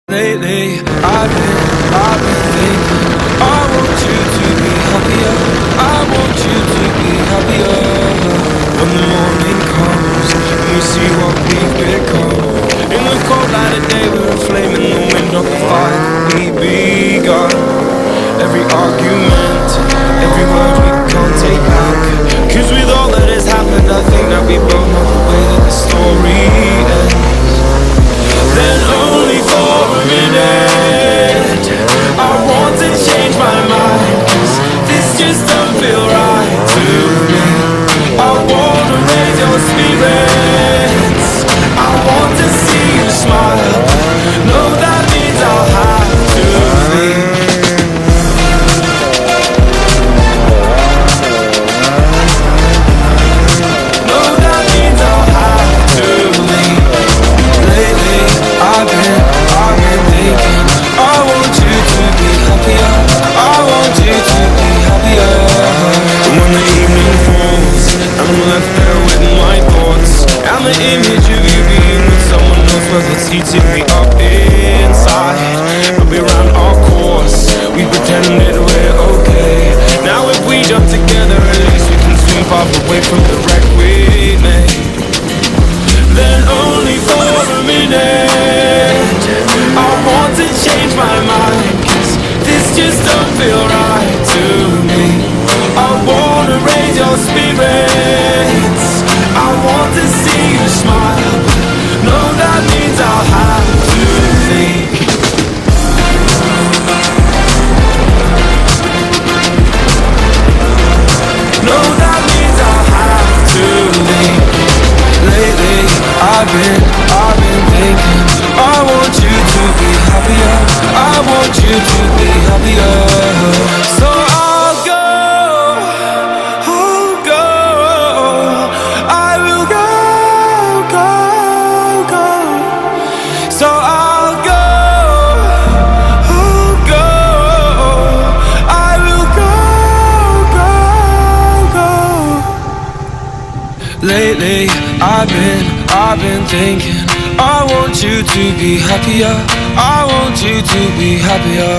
Lately, I've been thinking, I want you to be happier. I want you to be happier. When the morning comes and we see what we've become, in the cold light of day we're a flame in the wind of the fire that we begun. Every argument, every word we can't take back, 'cause with all that has happened I think that we both know the way that the story ends. Then only for a minute I want to change my mind, 'cause this just don't feel right to me. I wanna raise your spirits, I want to see you smile. No, that means I'll have to leave. No, that means I'll have to leave. Lately, I've been thinking, I want you to be happier. I want you to be happier. And when the evening falls and I'm left there with my thoughts, and the image of you being with someone else, well, it's eating me up inside. But we ran our course, we pretended we're okay. Now if we jump together, at least we can swim far away from the wreck we made. Then only for a minute I want to change my mind, 'cause this just don't feel right to me. I wanna raise your spirits, I want to see you smile. No, that means I'll have to leave. No, that means I'll have to leave. Lately, I've been thinking, I want you to be happier. I want you to be happier. So I'll go, I will go. So I'll go, I will go. Lately, I've been thinking, I want you to be happier. I want you to be happier.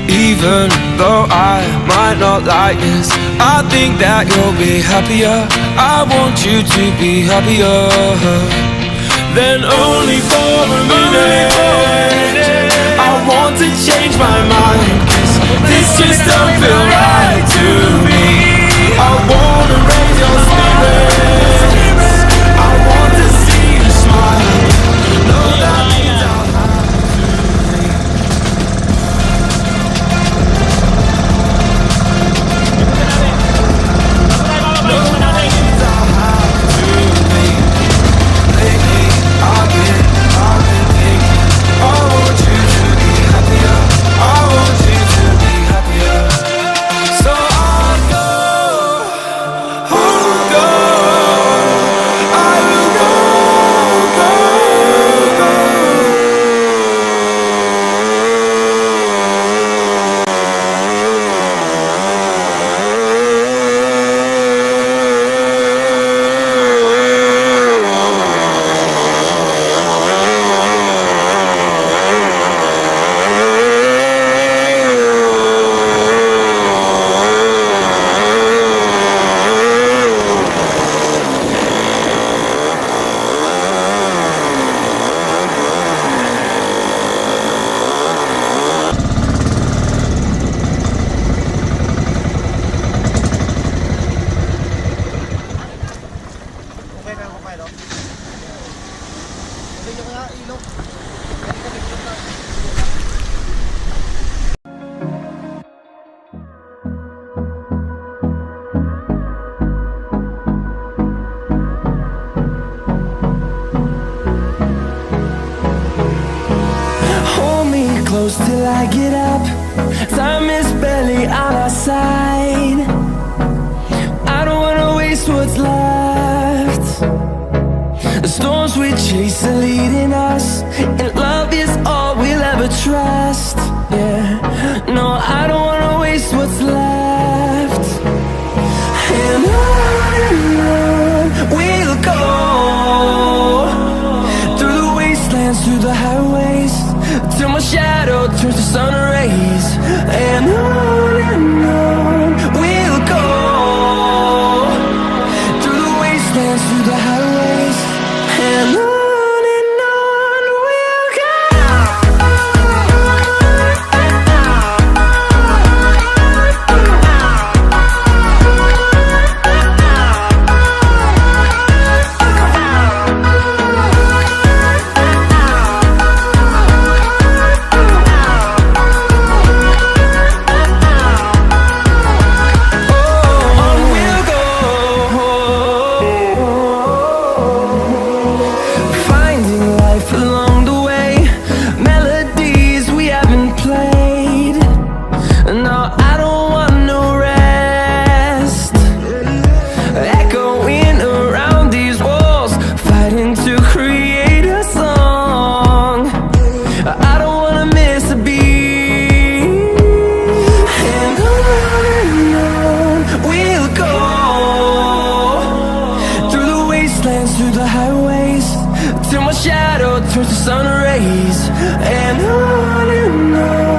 Even though I might not like this, I think that you'll be happier. I want you to be happier. Then only for a minute I want to change my mind, 'cause this just don't feel right to me. I wanna raise your spirits, I want to see you smile. No, that means I'll have to leave. No, that means I'll have to leave. Lately, I've been thinking, I want you to be happier. I want you to be happier. So I'll go, I will go. Hold me close till I get up. Time is barely on our side. I don't wanna waste what's left. The storms we chase are leading us, and love is all we'll ever trust. Yeah, no, I don't wanna waste what's left. And on we'll go, through the wastelands, through the highways. wastelands, through the highways, and on we'll go. Through the highways, till my shadow turns to sun rays, and on